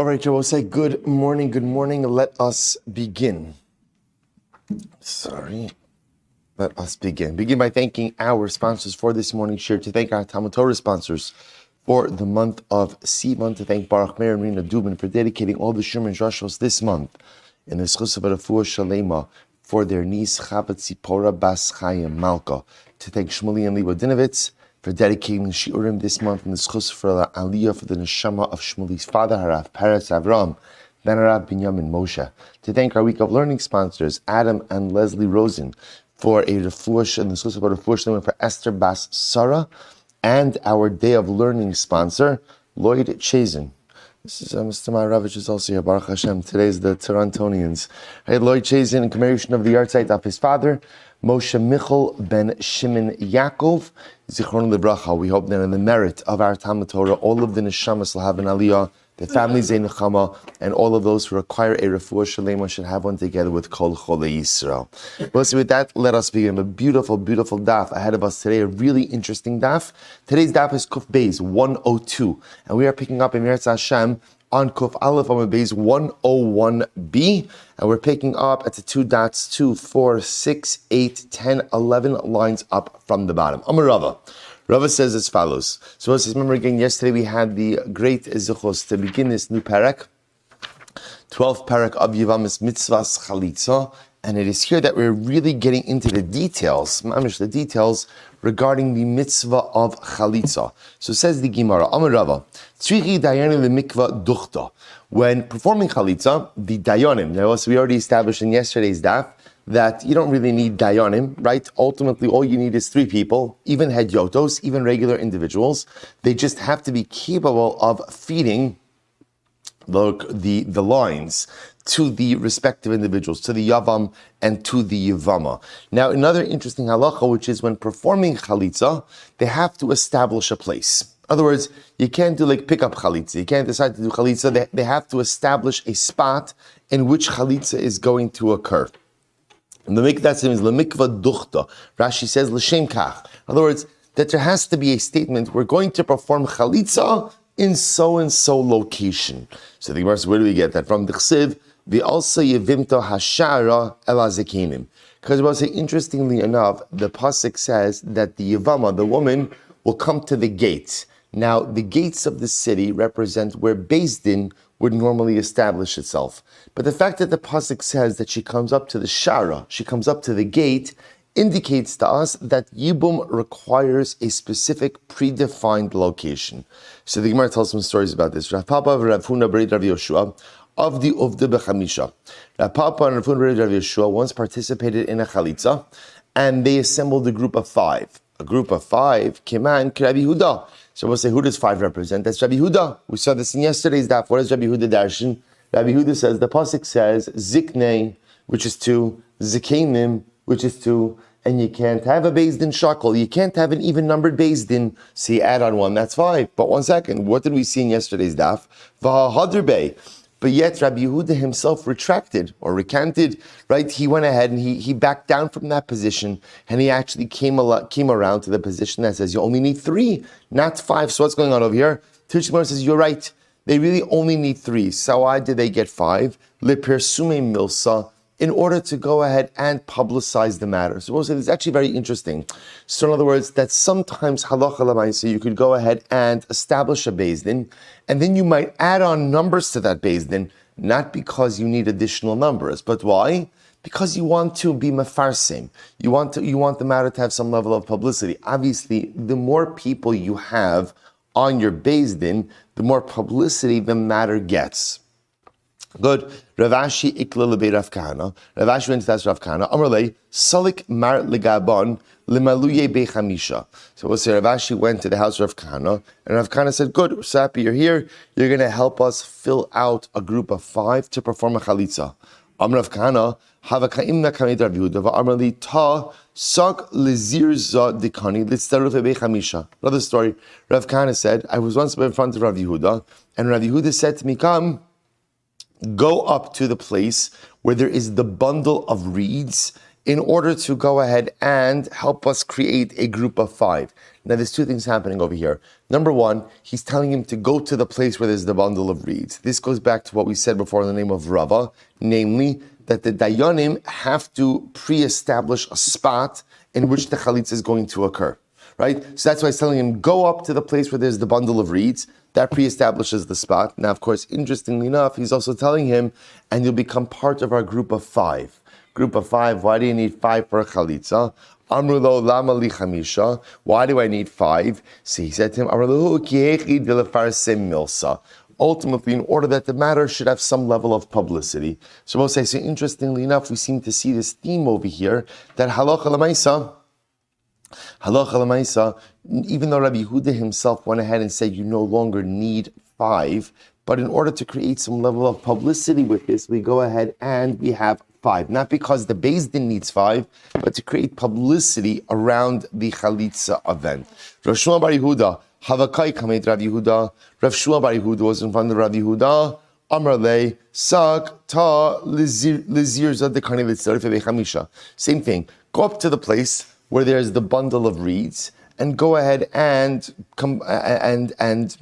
All right, Joe, we'll say good morning. Let us begin. Let us begin. Begin by thanking our sponsors for this morning's share, to thank our TALMUD TORAH sponsors for the month of Sivan, to thank Baruch Meir and Rena Dubin for dedicating all the Shimon Yaacov this month in the zchus of refuah sheleimah for their niece Chava Tzipporah bas Chaya Malka, to thank Shmuel and Leba Dinovitz for dedicating shiurim this month in the zchus for the Aliyas for the Neshama of Shmuel's father Harav, Peretz, Avraham, then Harav, Benyamin, Moshe. To thank our week of learning sponsors, Adam and Leslie Rosen, for a refuah and the zchus of a refuah for Esther bas Sarah, and our day of learning sponsor, Lloyd Chazen. This is Mr. Maravich is also here. Baruch Hashem. Today's the Torontonians. Lloyd Chazen, in commemoration of the yahrzeit of his father, Moshe Michel ben Shimon Yaacov, Zichron Libracha. We hope that in the merit of our TALMUD TORAH, all of the Neshama will have an Aliyah, the families in Neshama, and all of those who require a refuah sheleimah should have one together with Kol Cholei Yisroel. Well, so with that, let us begin. A beautiful, beautiful daf ahead of us today. A really interesting daf. Today's daf is Kuf Beis 102, and we are picking up in Meretz Hashem on Kuf Aleph on Beis 101b, and we're picking up at the 2 dots, 2, 4, 6, 8, 10, 11 lines up from the bottom. Amar Rava. Rava says as follows. So let's remember again, yesterday we had the great zechus to begin this new parak, 12th parak of Yevamos mitzvahs chalitza, and it is here that we're really getting into the details, the details regarding the mitzvah of chalitza. So says the Gemara, Amar Rava, tzrichi dayanim lemikvah duchta. When performing chalitza, the dayanim, now as we already established in yesterday's daf, that you don't really need dayanim, right? Ultimately, all you need is 3 people, even hedyotos, even regular individuals. They just have to be capable of feeding the lines to the respective individuals, to the yavam and to the yevama. Now, another interesting halacha, which is when performing chalitza, they have to establish a place. In other words, you can't do like pick up chalitza. You can't decide to do chalitza. They have to establish a spot in which chalitza is going to occur. And the mikdash is lemikva duchta. Rashi says l'shem kach. In other words, that there has to be a statement, we're going to perform chalitza in so-and-so location. So the Gemara says, where do we get that from? The chsiv, v'alsa yevimto hashara el hazekenim. Because we'll say, interestingly enough, the pasuk says that the yevama, the woman, will come to the gates. Now, the gates of the city represent where Beis Din would normally establish itself. But the fact that the pasuk says that she comes up to the shara, she comes up to the gate, indicates to us that Yibum requires a specific predefined location. So the Gemara tells some stories about this. Rav Papa and Rav Huna Bered Rav Yoshua of the Uvda Bechamisha. Rav Papa and Rav Huna Bered Rav Yoshua once participated in a chalitza, and they assembled a group of 5. A group of 5 came in Rabbi Huda. So we'll say, who does 5 represent? That's Rabbi Huda. We saw this in yesterday's daf. What does Rabbi Huda darshan? Rabbi Huda says, the pasuk says, ziknei, which is 2, zikenim, which is 2, and you can't have a Beis Din shakel. You can't have an even numbered Beis Din. So you add on 1, that's 5. But 1 second, what did we see in yesterday's daf? V'ha'hadr bey. But yet Rabbi Yehuda himself retracted or recanted, right? He went ahead and he backed down from that position, and he actually came around to the position that says you only need 3, not 5. So what's going on over here? Tushimar says, you're right. They really only need 3. So why did they get 5? Lepersume milsa, in order to go ahead and publicize the matter. So we'll say it's actually very interesting. So in other words, that sometimes halacha l'maaseh, you could go ahead and establish a Beis Din, and then you might add on numbers to that Beis Din, not because you need additional numbers, but why? Because you want to be mefarsim. You want the matter to have some level of publicity. Obviously, the more people you have on your Beis Din, the more publicity the matter gets. Good. Ravashi ikla lebei Rav Kahana. Ravashi went to ask Rav Kahana. Amrlei salik mar legabon limaluye bechamisha. So we'll say Ravashi went to the house of Rav Kahana, and Rav Kahana said, "Good, we're so happy you're here. You're going to help us fill out a group of 5 to perform a chalitza." Amr Rav Kahana havakaimna kamed Rav Yehuda va'amrli ta sak lezirza dekani litzaruf bechamisha. Another story. Rav Kahana said, "I was once in front of Rav Yehuda, and Rav Yehuda said to me, come." Go up to the place where there is the bundle of reeds in order to go ahead and help us create a group of 5. Now, there's 2 things happening over here. Number 1, he's telling him to go to the place where there's the bundle of reeds. This goes back to what we said before in the name of Rava, namely that the Dayanim have to pre-establish a spot in which the chalitza is going to occur, right? So that's why he's telling him, go up to the place where there's the bundle of reeds. That pre-establishes the spot. Now, of course, interestingly enough, he's also telling him, and you'll become part of our group of 5. Group of 5, why do you need 5 for a chalitza? Amrulo lama li chamisha. Why do I need 5? So he said to him, Amrulo kiechid v'lefarsem milsa. Ultimately, in order that the matter should have some level of publicity. So we'll say, so interestingly enough, we seem to see this theme over here, that halacha l'maisa, even though Rabbi Yehuda himself went ahead and said you no longer need 5, but in order to create some level of publicity with this, we go ahead and we have 5. Not because the Beis Din needs 5, but to create publicity around the chalitza event. Rav Shmuel bar Yehuda, Havakai kamed Rav Yehuda. Rav Shmuel bar Yehuda was in front of Rav Yehuda. Amar le sak ta lizir zadekani litzarif bechamisha. Same thing. Go up to the place where there's the bundle of reeds, and go ahead and come and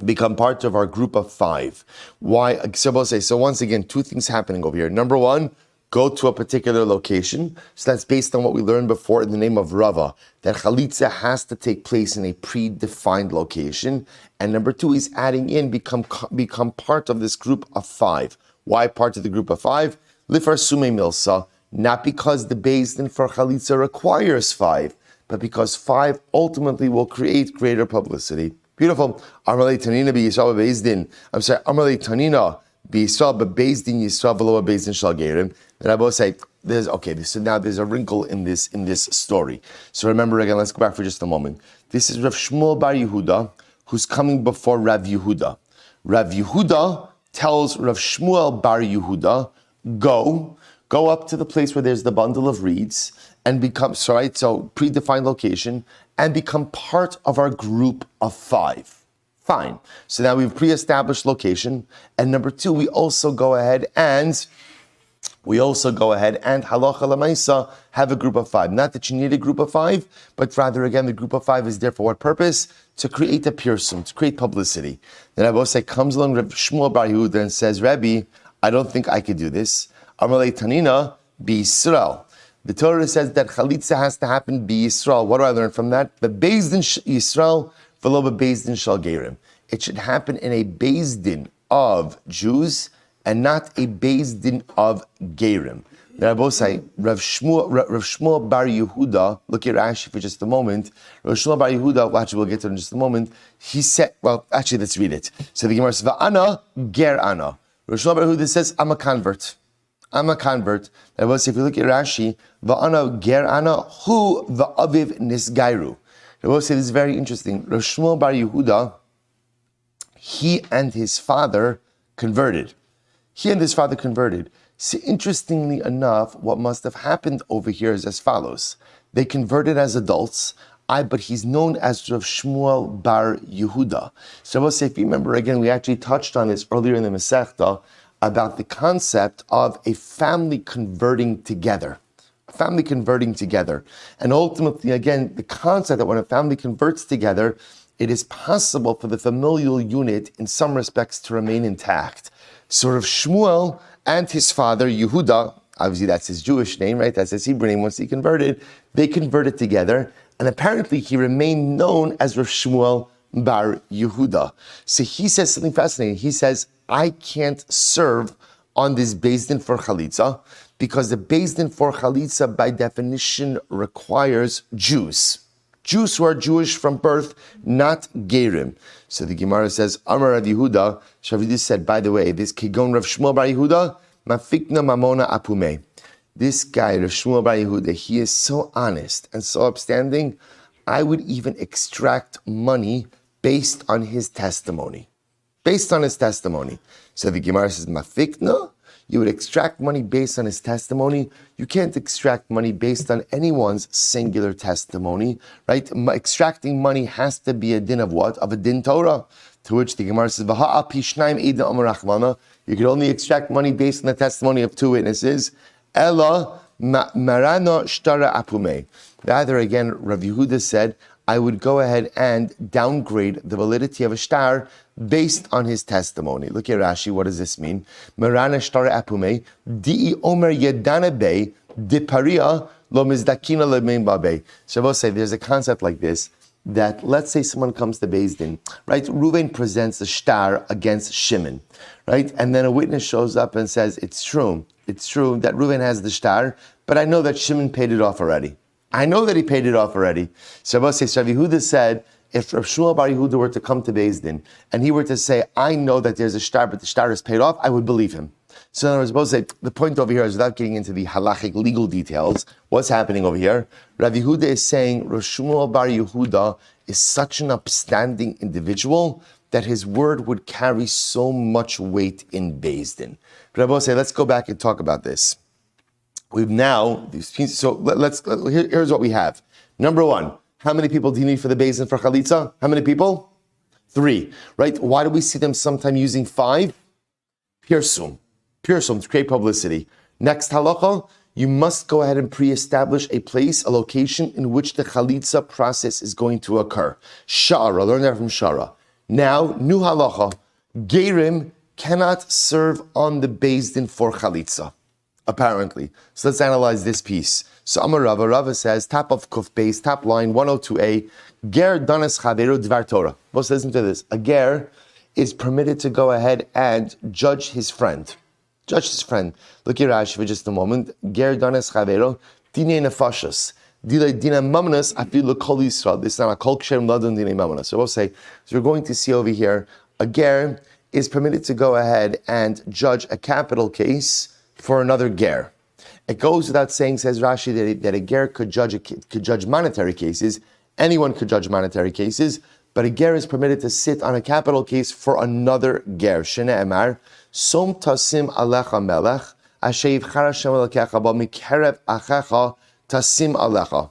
become part of our group of 5. Why? So once again, 2 things happening over here. Number 1, go to a particular location. So that's based on what we learned before in the name of Rava, that chalitza has to take place in a predefined location. And number 2, he's adding in, become part of this group of 5. Why part of the group of 5? Lifar sume milsa. Not because the Beis Din for chalitza requires 5, but because 5 ultimately will create greater publicity. Beautiful. Amarle Tanina be Yisrael Beis Din. I'm sorry, Amarle Tanina be Yisrael Beis Din Yisrael v'lo Beis Din Shal Gerim. And I both say, so now there's a wrinkle in this story. So remember again, let's go back for just a moment. This is Rav Shmuel bar Yehuda, who's coming before Rav Yehuda. Rav Yehuda tells Rav Shmuel bar Yehuda, go up to the place where there's the bundle of reeds and so predefined location, and become part of our group of 5. Fine. So now we've pre-established location, and number 2, we also go ahead and halacha l'maisa have a group of 5. Not that you need a group of 5, but rather again the group of 5 is there for what purpose? To create a pirsum, to create publicity. Then Rabbi say comes along Rav Shmuel bar Yehuda and says, Rabbi, I don't think I could do this. Amalei Tanina be Yisroel. The Torah says that chalitza has to happen be Yisroel. What do I learn from that? The Beis Din Yisroel v'lo Beis Din Shal Gerim. It should happen in a Beis Din of Jews and not a Beis Din of Gerim. The Rabbi say Rav Shmuel bar Yehuda. Look at Rashi for just a moment. Rav Shmuel bar Yehuda. Well, actually, we'll get to it in just a moment. He said, let's read it. So the Gemara says, "Va'ana ger ana." Rav Shmuel bar Yehuda says, "I'm a convert." And if you look at Rashi, va'ana ger ana hu va'aviv nisgairu. The Rebbe said this is very interesting. Rav Shmuel bar Yehuda, he and his father converted. So interestingly enough, what must have happened over here is as follows. They converted as adults, but he's known as Rav Shmuel bar Yehuda. So I will say, if you remember again, we actually touched on this earlier in the Masechta about the concept of a family converting together. And ultimately, again, the concept that when a family converts together, it is possible for the familial unit in some respects to remain intact. So Rav Shmuel and his father, Yehuda, obviously that's his Jewish name, right? That's his Hebrew name. Once he converted, they converted together. And apparently he remained known as Rav Shmuel bar Yehuda. So he says something fascinating. He says, I can't serve on this Beis Din for Chalitza because the Beis Din for Chalitza by definition requires Jews. Jews who are Jewish from birth, not Gerim. So the Gemara says, Amar Rav Yehuda, Shavidi said, by the way, this Kigon Rav Shmuel bar Yehuda, Mafikna Mamona Apume. This guy, Rav Shmuel bar Yehuda, he is so honest and so upstanding, I would even extract money based on his testimony. So the Gemara says, Mafikna, you would extract money based on his testimony. You can't extract money based on anyone's singular testimony, right? Extracting money has to be a din of what? Of a din Torah. To which the Gemara says, you can only extract money based on the testimony of 2 witnesses. Ella marano shtara apume. Rather, again, Rav Yehuda said, I would go ahead and downgrade the validity of a shtar based on his testimony. Look at Rashi, what does this mean? Marana shtara apume, di'i omer yedana be, diparia lo mizdakina lemein babe. So I will say, there's a concept like this, that let's say someone comes to Beis Din, right? Reuven presents a shtar against Shimon, right? And then a witness shows up and says, it's true that Reuven has the shtar, but I know that Shimon paid it off already. I know that he paid it off already. So Rabbi Yehuda said, if Rav Shmuel bar Yehuda were to come to Beis Din, and he were to say, I know that there's a shtar, but the shtar is paid off, I would believe him. So in other words, the point over here is, without getting into the halachic legal details, what's happening over here? Rabbi Yehuda is saying, Rav Shmuel bar Yehuda is such an upstanding individual that his word would carry so much weight in Beis Din. Rabbi say, let's go back and talk about this. We've now, here's what we have. Number one, how many people do you need for the Beis Din for Chalitza? How many people? 3, right? Why do we see them sometime using 5? Pirsum to create publicity. Next halacha, you must go ahead and pre-establish a place, a location in which the Chalitza process is going to occur. Shara, learn that from Shara. Now, new halacha, Gerim cannot serve on the Beis Din for Chalitza, apparently. So let's analyze this piece. So Amar Rava says, top of Kuf Beis, top line 102a, Ger danes chaveru dvar Torah. Let's listen to this. A ger is permitted to go ahead and judge his friend. Look at Rashi for just a moment. Ger danes chaveru, dine nefashos. Dina mamnas afilu kol Yisroel. This is not a kol kshem ladun dine mamnas. So we'll say, so we're going to see over here, a ger is permitted to go ahead and judge a capital case for another ger. It goes without saying, says Rashi, that a ger could judge monetary cases. Anyone could judge monetary cases, but a ger is permitted to sit on a capital case for another ger. Shene emar, som tasim alecha melech, asher yivchar Hashem elokecha ba mikerev achecha tasim alecha.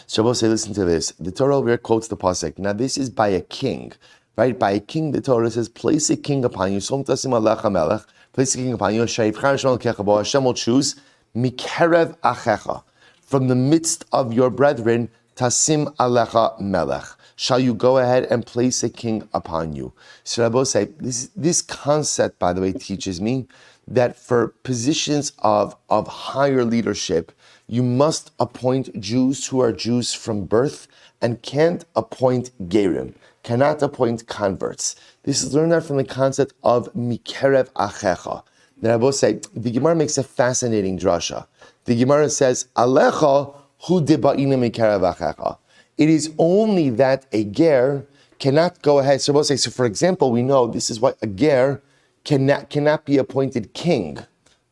So we'll say, listen to this. The Torah over here quotes the pasuk. Now this is by a king, right? By a king, the Torah says, place a king upon you. Som tasim alecha melech. Place a king upon you. Hashem will choose mikerev achecha, from the midst of your brethren. Tasim alecha melech. Shall you go ahead and place a king upon you? So Rabbi say, this concept, by the way, teaches me that for positions of higher leadership, you must appoint Jews who are Jews from birth and can't appoint gerim, cannot appoint converts. This is learned out from the concept of mikerev achecha. The Rabbi say, the Gemara makes a fascinating drasha. The Gemara says, alecha hu debaina mikerev achecha. It is only that a ger cannot go ahead. So we'll say, so for example, we know this is why a ger cannot be appointed king.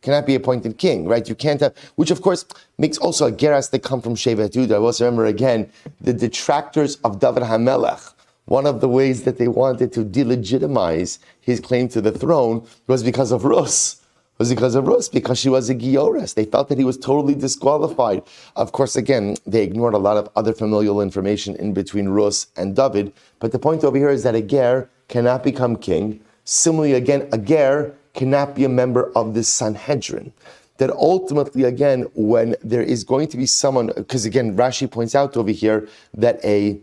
Cannot be appointed king, right? You can't have, which of course makes also a ger has to come from Shevet Yehuda. I also remember again, the detractors of David HaMelech, one of the ways that they wanted to delegitimize his claim to the throne was because of Rus. Because she was a Giores. They felt that he was totally disqualified. Of course, again, they ignored a lot of other familial information in between Rus and David. But the point over here is that a ger cannot become king. Similarly, again, a ger cannot be a member of the Sanhedrin. That ultimately, again, when there is going to be someone, because again, Rashi points out over here that a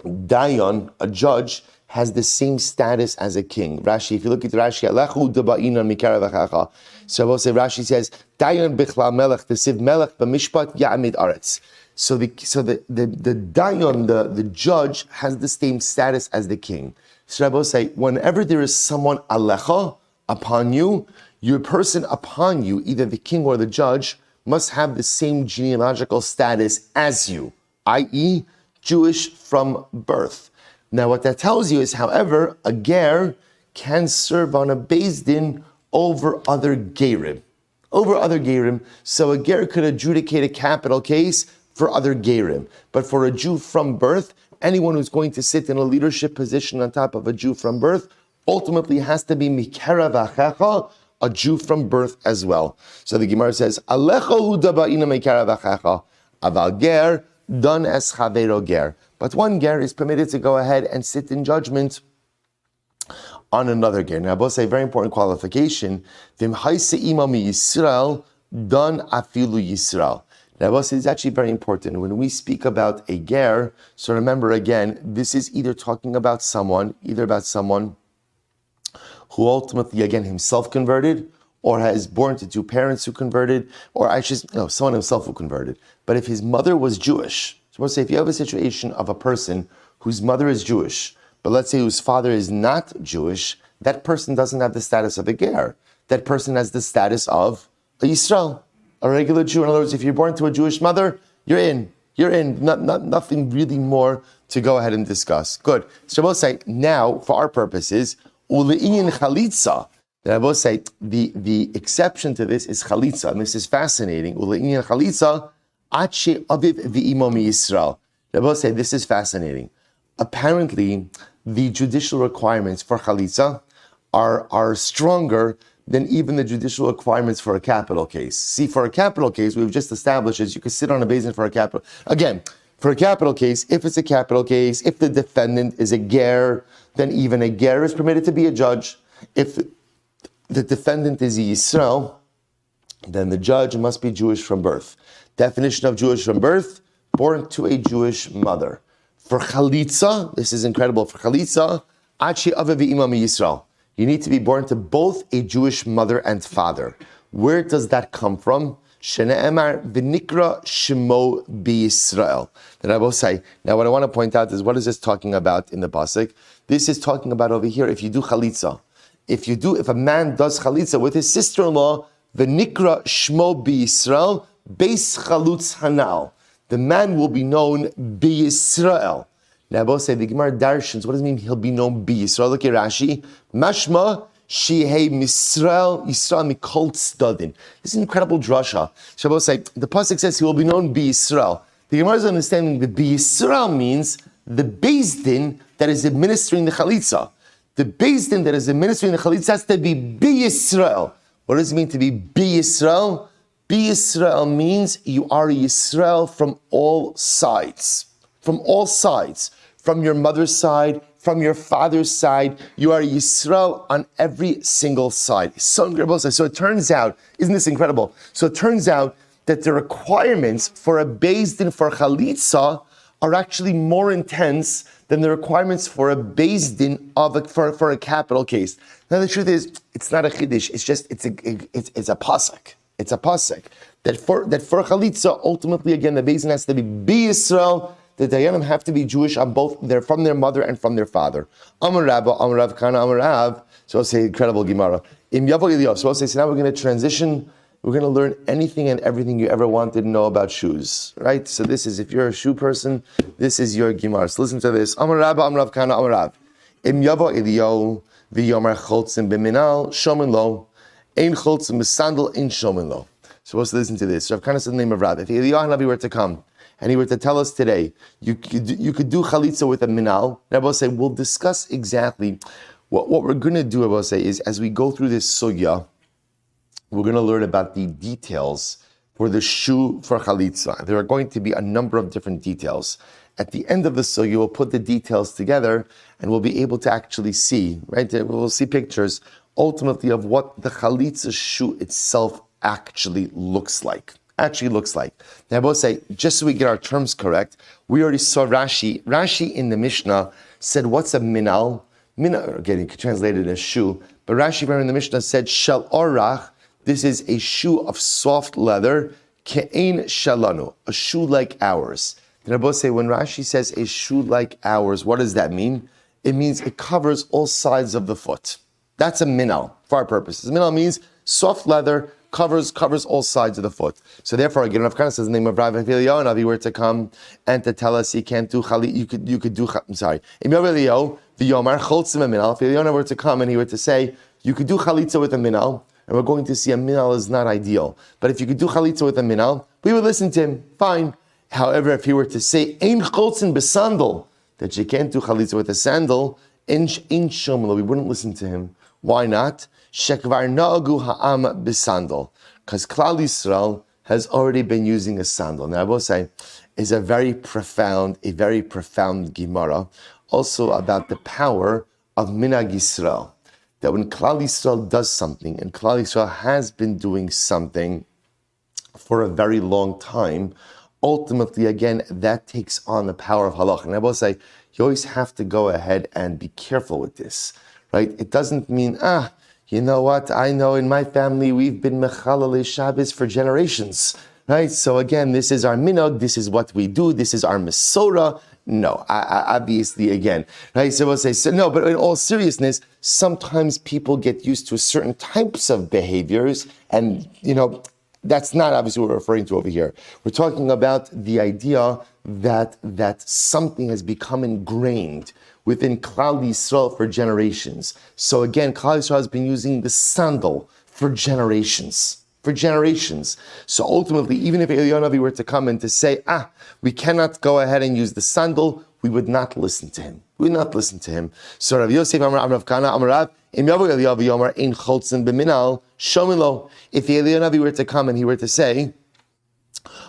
dayan, a judge, has the same status as a king. Rashi, if you look at Rashi, Alechu debain on mikerev achecha. So we'll say Rashi says, dayan bichlal melech tesiv melech b'mishpat ya'amid aretz. So the dayan, the judge, has the same status as the king. So Rabbi say, whenever there is someone alecha upon you, your person upon you, either the king or the judge, must have the same genealogical status as you, i.e., Jewish from birth. Now, what that tells you is, however, a ger can serve on a Beis Din over other gerim. So a ger could adjudicate a capital case for other gerim. But for a Jew from birth, anyone who's going to sit in a leadership position on top of a Jew from birth ultimately has to be mikerev achecha, a Jew from birth as well. So the Gemara says, Alecha hu dabaina mikerev achecha, aval ger dan es chavero ger. But one ger is permitted to go ahead and sit in judgment on another ger. Now, I will say a very important qualification. Vim haise imam Yisroel dan afilu Yisroel. Now, this is actually very important. When we speak about a ger, so remember again, this is either talking about someone who ultimately, again, himself converted, or has born to two parents who converted, or someone himself who converted. But if his mother was Jewish, so we'll say if you have a situation of a person whose mother is Jewish, but let's say whose father is not Jewish, that person doesn't have the status of a ger. That person has the status of a Yisroel, a regular Jew. In other words, if you're born to a Jewish mother, you're in. Nothing really more to go ahead and discuss. Good. So we'll say now, for our purposes, ule'inyan chalitza. I will say the exception to this is chalitza, and this is fascinating. Ule'inyan chalitza, ache aviv v'imo miYisrael. I will say this is fascinating. Apparently, the judicial requirements for chalitza are stronger than even the judicial requirements for a capital case. See, for a capital case, we've just established is you can sit on a basin for a capital. Again, for a capital case, if it's a capital case, if the defendant is a ger, then even a ger is permitted to be a judge. If the defendant is a Yisroel, then the judge must be Jewish from birth. Definition of Jewish from birth, born to a Jewish mother. For chalitza, this is incredible, for chalitza, achi ave v'ima miYisrael. You need to be born to both a Jewish mother and father. Where does that come from? Shene'emar v'nikra shemo b'Yisrael. That I will say. Now what I want to point out is, what is this talking about in the pasuk? This is talking about over here, if you do chalitza. If a man does chalitza with his sister-in-law, v'nikra shmo b'Yisrael, beis chalutz hanal. The man will be known b'Yisrael. Now, I will say the Gemara darshans. What does it mean? He'll be known b'Yisrael. Look at Rashi. Mashma shehei Yisrael mikol tzadin. This is an incredible drasha. So I will say the pasuk says he will be known b'Yisrael. The Gemara is understanding that b'Yisrael means the beis din that is administering the chalitza. The beis din that is administering the chalitza has to be b'Yisrael. What does it mean to be b'Yisrael? B'Yisrael means you are Yisrael from all sides. From all sides. From your mother's side, from your father's side, you are Yisrael on every single side. So incredible. So it turns out, isn't this incredible? So it turns out that the requirements for a beis din for chalitza are actually more intense than the requirements for a beis din for a capital case. Now the truth is, it's not a chiddush. It's just it's a pasuk. It's a pasuk that for chalitza, ultimately again the beis din has to be Yisrael. The dayanim have to be Jewish on both. They're from their mother and from their father. Amar Rabba, Amar Rav Kana, Amar Rav. So I'll say incredible Gemara. Im Yavo Eliyos. So I'll say, so now we're going to transition. We're going to learn anything and everything you ever wanted to know about shoes. Right? So this is, if you're a shoe person, this is your Gemara. So listen to this. Amar Rabba, Amar Rav Kana, Amar Rav. Im Yavo Eliyo, v'yomar choltzim b'minal, shomin lo. Ein choltzim b'sandal, ein shomin lo. So let's listen to this. Rav Kana said the name of Rav. If Eliyahu Hanavi were to come, and he were to tell us today, you could do chalitza with a minal. And I will say, we'll discuss exactly what we're going to do, I will say, is as we go through this sugya, we're going to learn about the details for the shoe for chalitza. There are going to be a number of different details. At the end of the sugya, we'll put the details together and we'll be able to actually see, right? We'll see pictures, ultimately, of what the chalitza shoe itself actually looks like. Now I will say, just so we get our terms correct, we already saw Rashi. Rashi in the Mishnah said, what's a minal? Minal, again, you can translate it as shoe, but Rashi in the Mishnah said, shel orach, this is a shoe of soft leather, ke'ein shalanu, a shoe like ours. Then I will say, when Rashi says a shoe like ours, what does that mean? It means it covers all sides of the foot. That's a minal, for our purposes. Minal means soft leather, covers all sides of the foot. So therefore, again, Rav Kana says the name of Rav Eliyahu, and if he were to come and to tell us he can't do chali, you could do. I'm sorry. If Eliyahu were to come and he were to say you could do chalitza with a minal, and we're going to see a minal is not ideal. But if you could do chalitza with a minal, we would listen to him. Fine. However, if he were to say ein choltzin besandal, that you can't do chalitza with a sandal, ein shomelo, we wouldn't listen to him. Why not? Shekvar nagu ha'am b'sandal, because Klal Yisrael has already been using a sandal. Now I will say, is a very profound Gemara, also about the power of Minhag Yisrael. That when Klal Yisrael does something, and Klal Yisrael has been doing something, for a very long time, ultimately, again, that takes on the power of halach. And I will say, you always have to go ahead and be careful with this, right? It doesn't mean, you know what, I know in my family we've been mechalal Shabbos for generations, right? So again, this is our minhag, this is what we do, this is our mesorah. No, obviously, again, right? So we'll say, so no, but in all seriousness, sometimes people get used to certain types of behaviors, and, that's not obviously what we're referring to over here. We're talking about the idea that something has become ingrained within Klal Yisrael for generations. So again, Klal Yisrael has been using the sandal for generations. So ultimately, even if Eliyahu were to come and to say, we cannot go ahead and use the sandal, we would not listen to him. So Rav Yosef Amar Rav Kana Amar Rav, Im Yavu Eliyahu Yomar Ein Cholzen B'Minal Shomilo. If Eliyahu were to come and he were to say,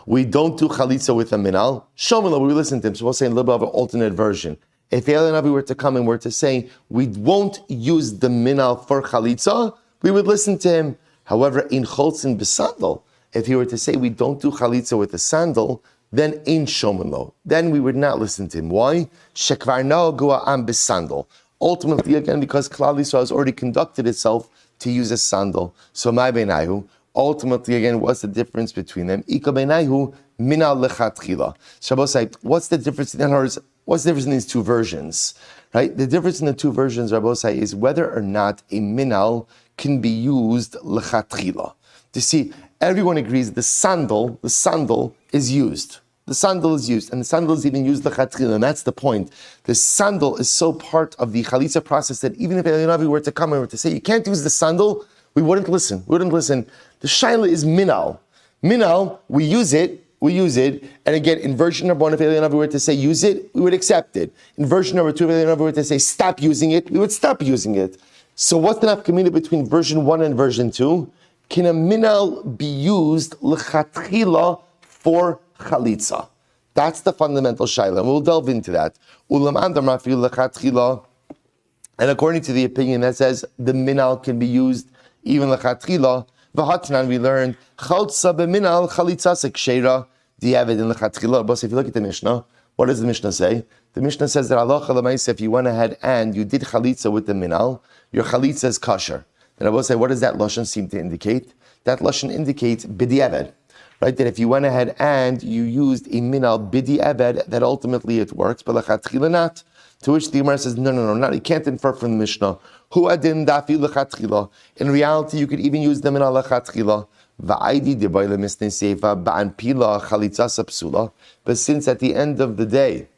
we don't do chalitza with a minal, Shomilo, we listen to him. So we'll say in Leba of an alternate version. If Eliyahu were to come and were to say, we won't use the minal for chalitza, we would listen to him. However, in cholzin b'sandal, if he were to say we don't do chalitza with a sandal, then in shomelo, then we would not listen to him. Why? Shekvar no gua am b'sandal. Ultimately, again, because Klal Yisrael has already conducted itself to use a sandal. So my beinayu. Ultimately, again, what's the difference between them? Ika beinayu minal lechatchila. Shabbos, what's the difference? In other words, what's the difference in these two versions? Right? The difference in the two versions, Rabbosai, is whether or not a minal can be used lechatchila. You see, everyone agrees the sandal is used. The sandal is used, and the sandal is even used lechatchila, and that's the point. The sandal is so part of the chalitza process that even if Eliyahu were to come and were to say, you can't use the sandal, we wouldn't listen. The shaila is minal. Minal, we use it, and again, in version number one, if Eliyahu were to say use it, we would accept it. In version number two, if Eliyahu were to say stop using it, we would stop using it. So what's the nafkamina between version 1 and version 2? Can a minal be used l'chatchila for chalitza? That's the fundamental shaila, and we'll delve into that. Ulam andam rafil l'chatchila, and according to the opinion that says the minal can be used even l'chatchila, v'hatnan we learned chaltza b'minal chalitza sekshera di'avid in l'chatchila. But if you look at the Mishnah, what does the Mishnah say? The Mishnah says that Allah Chalamayse, if you went ahead and you did chalitza with the minal, your chalitza is kosher. And I will say, what does that lashon seem to indicate? That lashon indicates b'di'avad, right? That if you went ahead and you used a minal b'di'avad, that ultimately it works, but l'chatchila not. To which the Gemara says, no, you can't infer from the Mishnah. Hu adin dafi l'chatchila. In reality, you could even use the minal l'chatchila. Va'aydi debayla misnei seifa ba'an pila chalitza sapsula. But since at the end of the day,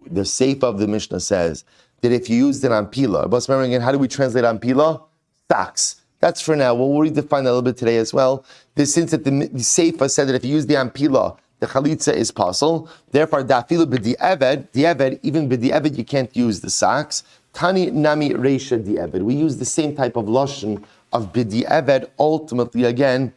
the seifa of the Mishnah says that if you used it on pila, but remember again, how do we translate on pila? Socks. That's for now. We'll redefine that a little bit today as well. Since that the seifa said that if you use the ampila, the chalitza is possible. Therefore, dafilu b'di'eved, even b'di'eved, you can't use the socks. Tani nami reisha di'eved. We use the same type of lashon of b'di'eved, ultimately again,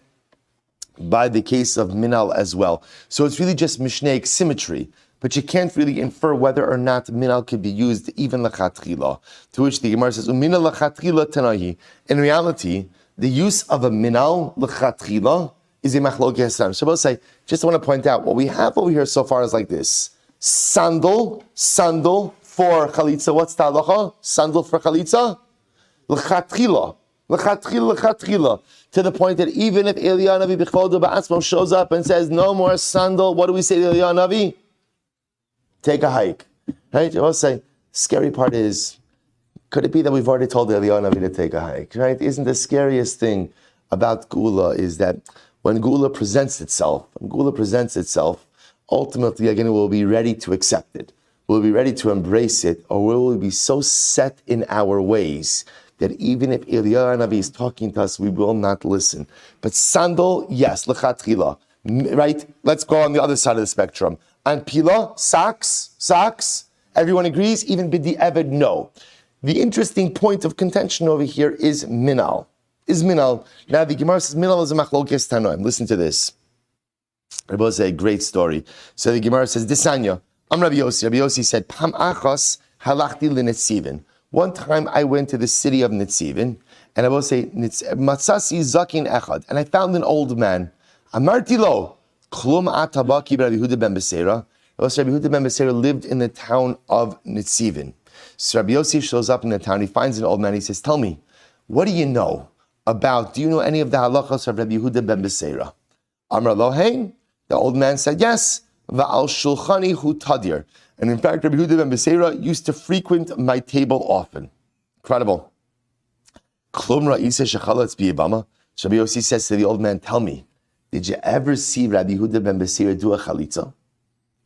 by the case of minal as well. So it's really just mishnaic symmetry. But you can't really infer whether or not minal can be used even l'chatchila. To which the Gemara says, "Umina l'chatchila tanahi." In reality, the use of a minal l'chatchila is a machlokes Hashem. So I'll say, just want to point out what we have over here so far is like this: sandal for chalitza. What's the halacha? Sandal for chalitza, l'chatchila. To the point that even if Eliyahu Navi b'chvodo ba'atzmo shows up and says no more sandal, what do we say to Eliyahu Navi? Take a hike, right? I will say, scary part is, could it be that we've already told Eliyahu Navi to take a hike, right? Isn't the scariest thing about Geula is that when Geula presents itself, ultimately, again, we'll be ready to accept it. We'll be ready to embrace it, or we will be so set in our ways that even if Eliyahu Navi is talking to us, we will not listen. But sandal, yes, l'chatchila, right? Let's go on the other side of the spectrum. And pila, socks, everyone agrees, even b'di'eved, no. The interesting point of contention over here is minal. Now the Gemara says minal is a machlokes tanoim. Listen to this. It was a great story. So the Gemara says, Disanya, Rabbi Yossi. Rabbi Yossi said, Pam achos halachti l'netzivin. One time I went to the city of Netzivin, and I will say, Matzasi zakin echad, and I found an old man. Amarti lo, klum atabaki Rabbi Yehuda ben Beseira. Rabbi Yehuda ben Beseira lived in the town of Nitzivin. So Rabbi Yossi shows up in the town. He finds an old man. He says, "Tell me, what do you know about? Do you know any of the halachas of Rabbi Yehuda ben Beseira?" Amar lo hein. The old man said, "Yes." Va'al shulchani hu tadir. And in fact, Rabbi Yehuda ben Beseira used to frequent my table often. Incredible. Klum ra'isa shechalatz b'yevama. So Rabbi Yossi says to the old man, "Tell me, did you ever see Rabbi Yehuda ben Beseira do a chalitza?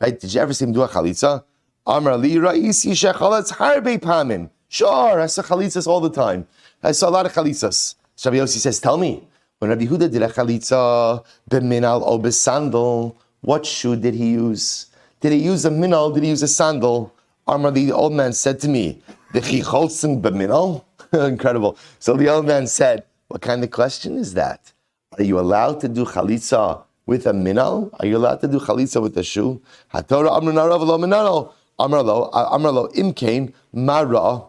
Right? Did you ever see him do a chalitza?" Amar li ra'isi shechalatz harbe pamim. Sure, I saw chalitzas all the time. I saw a lot of chalitzas. So Rabbi Yossi says, "Tell me, when Rabbi Yehuda did a chalitza b'minal or b'sandal, what shoe did he use? Did he use a minal? Did he use a sandal?" Amar, the old man said to me, "V'chi cholzen b'minal." Incredible. So the old man said, "What kind of question is that? Are you allowed to do chalitza with a minal? Are you allowed to do chalitza with a shoe?" HaTorah amru narav lo minalo. Amar lo imkain mara.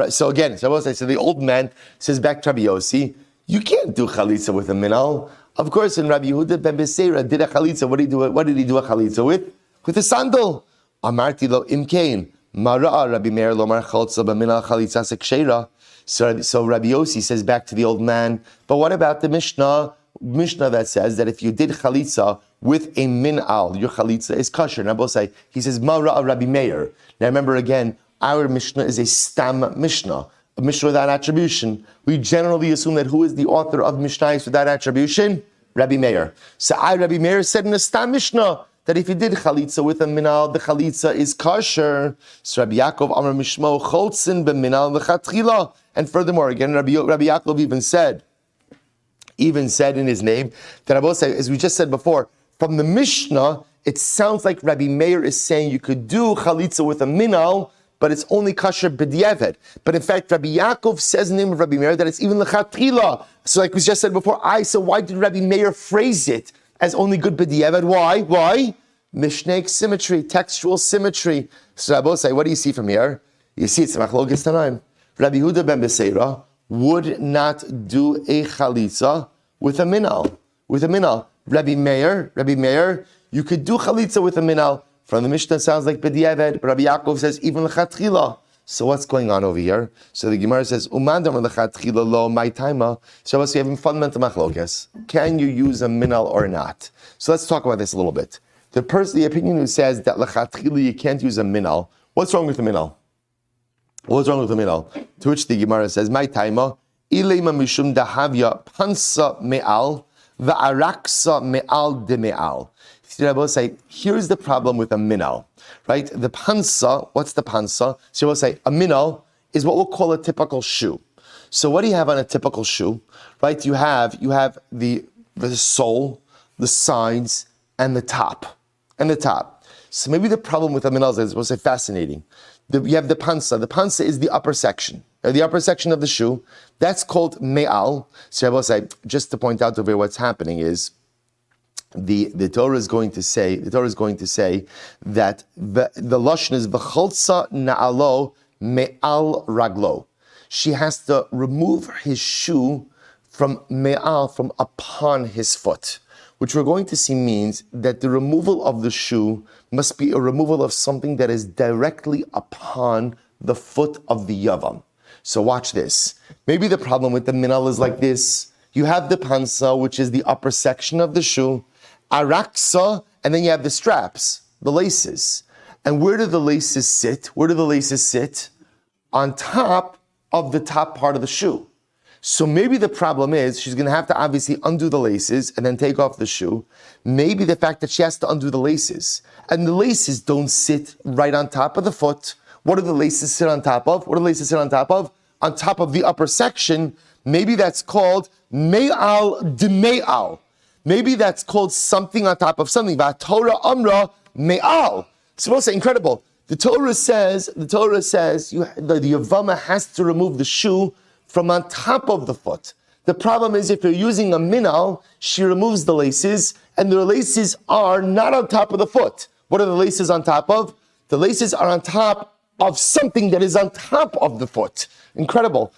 So again, so the old man says back to Rabbi Yossi, "You can't do chalitza with a minal." Of course, when Rabbi Yehuda ben Beseira did a chalitza, what did he do a chalitza with? With a sandal. Amarti lo imkain mara Rabbi Meir lo mar chalza b'minal chalitza sekshera. So Rabbi Yossi says back to the old man, "But what about the Mishnah that says that if you did chalitza with a minal, your chalitza is kosher?" And he says, "Mara Rabbi Meir." Now remember again, our Mishnah is a stam Mishnah, a Mishnah without attribution. We generally assume that who is the author of Mishnah without attribution? Rabbi Meir. So Rabbi Meir said in a stam Mishnah that if you did chalitza with a minal, the chalitza is kosher. So Rabbi Yaakov Amar Mishmo Cholzin b'minal v'chatchila. And furthermore, again, Rabbi Yaakov even said in his name that as we just said before, from the Mishnah, it sounds like Rabbi Meir is saying you could do chalitza with a minal, but it's only kosher b'diavad. But in fact, Rabbi Yaakov says in the name of Rabbi Meir that it's even l'chatchila. So like we just said before, so why did Rabbi Meir phrase it as only good b'diavad? Why? Mishnaic symmetry, textual symmetry. So Rabbi, what do you see from here? You see it's machlokes tanaim. Rabbi Yehuda ben Beseira would not do a chalitza with a minal. Rabbi Meir, you could do chalitza with a minal. From the Mishnah, it sounds like b'diavad, but Rabbi Yaakov says even l'chatchila. So what's going on over here? So the Gemara says, "Umandam l'chatchila lo my taima." So we have a fundamental machlokes. Can you use a minal or not? So let's talk about this a little bit. The opinion who says that l'chatchila you can't use a minal. What's wrong with the minal? To which the Gemara says, "My taima ilema mishum dahavya pansa me'al va'araksa me'al de me'al." Rabbi say, here's the problem with a minal, right? The pansa, what's the pansa? So Rabbi say, a minal is what we'll call a typical shoe. So what do you have on a typical shoe, right? You have the sole, the sides, and the top. So maybe the problem with a minal is, we'll say, fascinating. You have the pansa. The pansa is the upper section. The upper section of the shoe. That's called me'al. So Rabbi say, just to point out over here what's happening is, the Torah is going to say that the lashon is v'cholza na'alo me'al raglo. She has to remove his shoe from me'al, from upon his foot, which we're going to see means that the removal of the shoe must be a removal of something that is directly upon the foot of the yavam. So watch this. Maybe the problem with the minal is like this. You have the pansa, which is the upper section of the shoe, araksa, and then you have the straps, the laces. And where do the laces sit? On top of the top part of the shoe. So maybe the problem is she's going to have to obviously undo the laces and then take off the shoe. Maybe the fact that she has to undo the laces, and the laces don't sit right on top of the foot. What do the laces sit on top of? On top of the upper section. Maybe that's called me'al de me'al. Maybe that's called something on top of something. TORAH amra me'al. So we'll say incredible. The Torah says the Yevamos has to remove the shoe from on top of the foot. The problem is if you're using a minal, she removes the laces, and the laces are not on top of the foot. What are the laces on top of? The laces are on top of something that is on top of the foot. Incredible.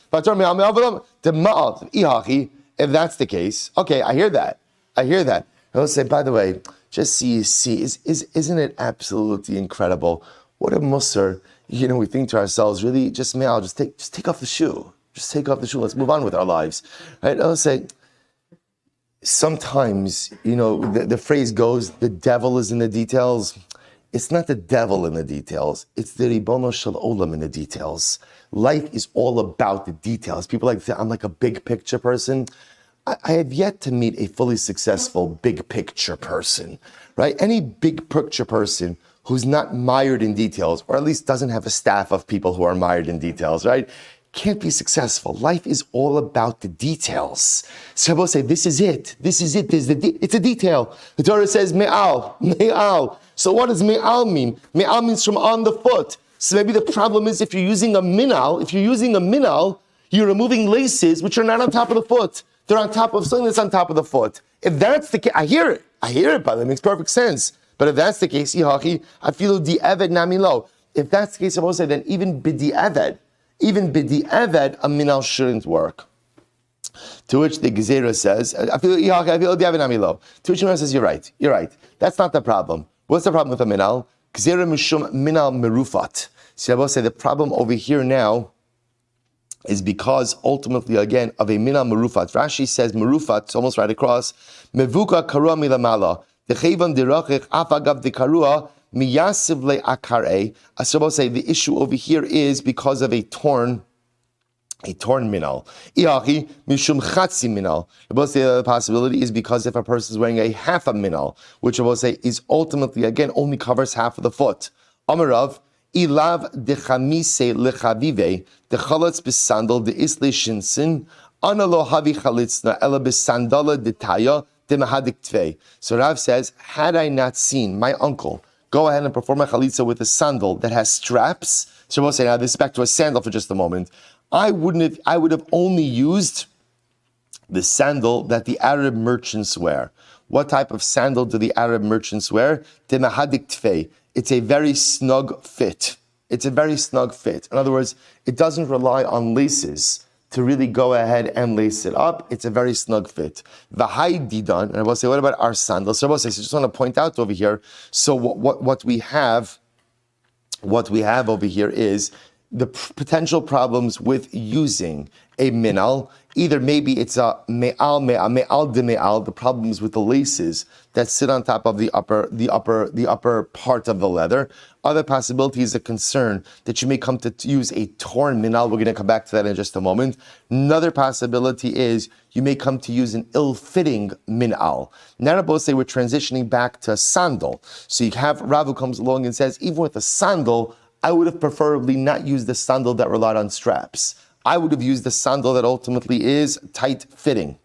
If that's the case, okay, I hear that. I hear that. I'll say, by the way, just isn't it absolutely incredible? What a musar, we think to ourselves, really, just take off the shoe. Just take off the shoe. Let's move on with our lives. Right? I'll say, sometimes, the phrase goes, the devil is in the details. It's not the devil in the details. It's the Ribono Shel Olam in the details. Life is all about the details. People like to say, I'm like a big picture person. I have yet to meet a fully successful big picture person, right? Any big picture person who's not mired in details, or at least doesn't have a staff of people who are mired in details, right? Can't be successful. Life is all about the details. So Rabbi say, this is it. It's a detail. The Torah says, me'al. So what does me'al mean? Me'al means from on the foot. So maybe the problem is if you're using a minal, you're removing laces which are not on top of the foot. They're on top of something that's on top of the foot. If that's the case, I hear it, but it makes perfect sense. But if that's the case, I feel di'eved namilo. If that's the case, I will say then even b'di'eved, a minal shouldn't work. To which the Gezerah says, I feel di'eved namilo. To which the Gemara says, you're right. That's not the problem. What's the problem with a minal? Gezerah mishum minal merufat. So I will say the problem over here now is because ultimately, again, of a minal merufat. Rashi says merufat, it's almost right across. Mevuka karua milamala. Dechevan dirachich afagav dekarua miyasiv le akare. So I will say the issue over here is because of a torn minal. Iachi mishum chatzi minal. The other possibility is because if a person is wearing a half a minal, which I will say is ultimately, again, only covers half of the foot. Amarav, ilav dechamise lechavive, dechalatz besandal deisle shinsin, analo havi chalitzna ela besandala detaya demahadik tvei. So Rav says, had I not seen my uncle go ahead and perform a chalitza with a sandal that has straps, so we'll say, now this is back to a sandal for just a moment, I would have only used the sandal that the Arab merchants wear. What type of sandal do the Arab merchants wear? Demahadik tvei. It's a very snug fit. In other words, it doesn't rely on laces to really go ahead and lace it up. It's a very snug fit. V'hai didan, and I will say, what about our sandals? So I will say, so I just want to point out over here, so what we have over here is the potential problems with using a minal. Either maybe it's a me'al de me'al, the problems with the laces that sit on top of the upper part of the leather. Other possibility is a concern that you may come to use a torn minal. We're going to come back to that in just a moment. Another possibility is you may come to use an ill-fitting minal. Now both say we're transitioning back to a sandal. So you have Rav who comes along and says, even with a sandal, I would have preferably not used the sandal that relied on straps. I would have used the sandal that ultimately is tight-fitting.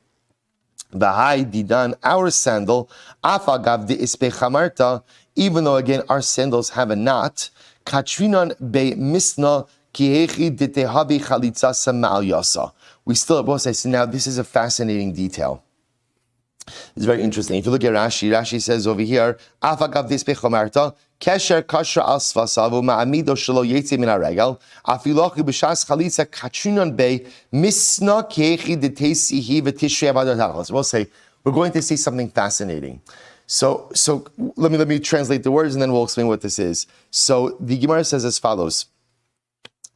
V'hai didan, our sandal, afagav de ispechamarta, even though again our sandals have a knot, katrinan be misna kihechi de tehavi chalitza sama'al yasa. We still both say, so now this is a fascinating detail. It's very interesting. If you look at Rashi says over here, afagav de ispechamarta, Kesher kasher al svasavu ma'amido shelo yetze min haregel afilochi b'shas chalitza katrinan be misna kechi detesihi v'tishrei avadot hachos. We'll say we're going to see something fascinating. So let me translate the words and then we'll explain what this is. So the Gemara says as follows.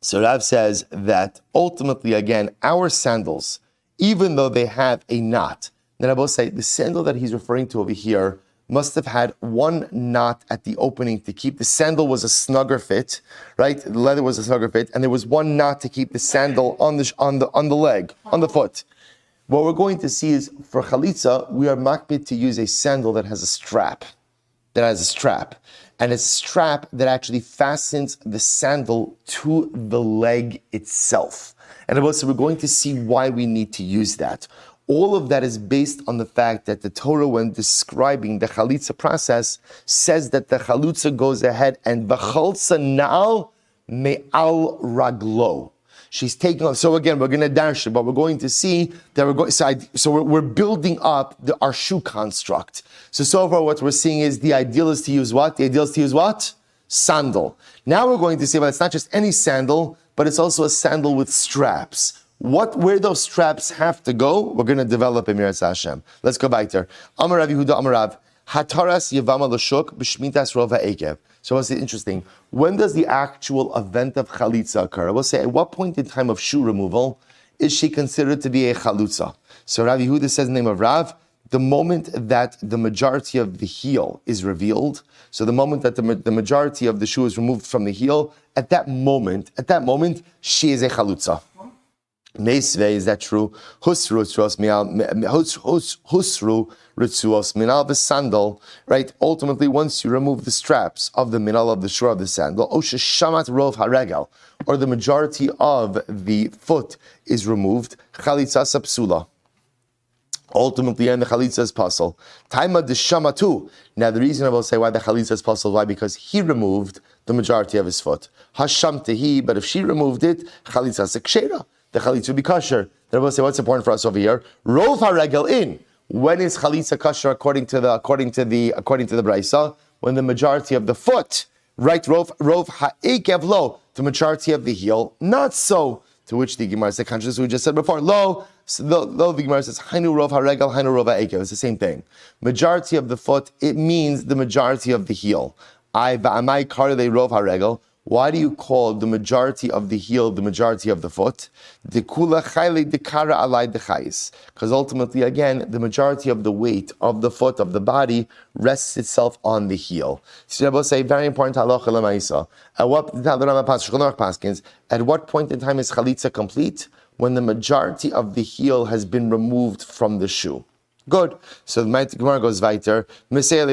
So Rav says that ultimately again our sandals, even though they have a knot, then I will say the sandal that he's referring to over here must have had one knot at the opening to keep the sandal was a snugger fit, right? The leather was a snugger fit, and there was one knot to keep the sandal on the leg, on the foot. What we're going to see is for chalitza, we are makbid to use a sandal that has a strap, and a strap that actually fastens the sandal to the leg itself. And so we're going to see why we need to use that. All of that is based on the fact that the Torah, when describing the chalitza process, says that the chalitza goes ahead and v'chalza na'al me'al raglo. She's taking off. So again, we're going to dash it, but we're going to see that we're building up our shoe construct. So far what we're seeing is the ideal is to use what? Sandal. Now we're going to see, well, it's not just any sandal, but it's also a sandal with straps. where those straps have to go, we're going to develop in Miras Hashem. Let's go back there. Amar Rav Yehuda Amar Rav, Hataras Yevama L'Shuk B'Shmitas Rov HaEkev. So what's interesting? When does the actual event of chalitza occur? I will say, at what point in time of shoe removal is she considered to be a chalutza? So Rav Yehuda says in the name of Rav, the moment that the majority of the heel is revealed, so the moment that the majority of the shoe is removed from the heel, at that moment, she is a chalutza. Meisvei, is that true? Husru ritzuos minal the sandal, right? Ultimately, once you remove the straps of the minal of the shore of the sandal, oshe shamat rov haregel, or the majority of the foot is removed, chalitza sapsula. Ultimately, and the chalitza is puzzle. Taima de shamatu. Now, the reason I will say why the chalitza is puzzle, why? Because he removed the majority of his foot. Hasham tehi, but if she removed it, chalitza sekshera. The chalitza would be kosher. Then I will say, what's important for us over here? Rov haregel in. When is chalitza kosher according to the brayso? When the majority of the foot, right? Rov ha'ekev lo, the majority of the heel, not so. To which the Gemara said, conscious we just said before, lo, the Gemara says, hainu rov haregel, hainu rov ha'ekev. It's the same thing. Majority of the foot, it means the majority of the heel. I ba'amai karle rov haregel. Why do you call the majority of the heel the majority of the foot? Because ultimately, again, the majority of the weight of the foot, of the body, rests itself on the heel. So I will say, very important halacha l'maisa. At what point in time is chalitza complete? When the majority of the heel has been removed from the shoe. Good. So the Gemara goes weiter. What's a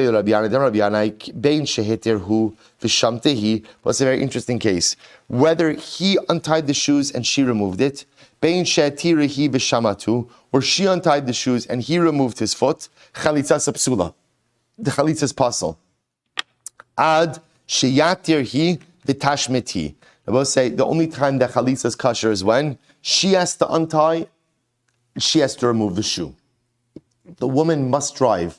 very interesting case. Whether he untied the shoes and she removed it, or she untied the shoes and he removed his foot, chalitza sapsula. The chalitza is puzzle. Ad sheyatir he v'tashmeti. I will say the only time that chalitza is kosher is when she has to untie, she has to remove the shoe. The woman must drive.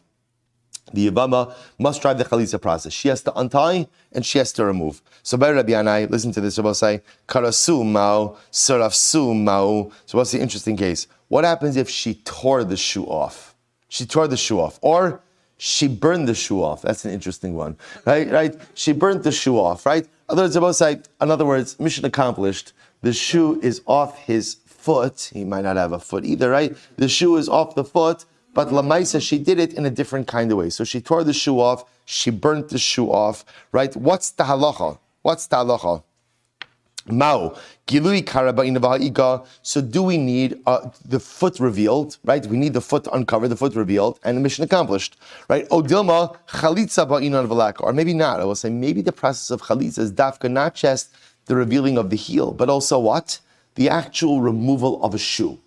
The Yevama must drive the chalitza process. She has to untie and she has to remove. So by Rabbi Yanai, listen to this. Rabbi say, Karasu ma'u, sarafsu ma'u. So what's the interesting case? What happens if she tore the shoe off? She tore the shoe off. Or she burned the shoe off. That's an interesting one. Right? She burnt the shoe off, right? In other words, mission accomplished. The shoe is off his foot. He might not have a foot either, right? The shoe is off the foot. But Lamaisa, she did it in a different kind of way. So she tore the shoe off, she burnt the shoe off, right? What's the halacha? Mao, gilui karaba'inava'iga. So do we need the foot revealed, right? We need the foot uncovered, the foot revealed, and the mission accomplished, right? Odilma, chalitza ba'inan v'laka. Or maybe not. I will say maybe the process of chalitza is dafka, not just the revealing of the heel, but also what? The actual removal of a shoe.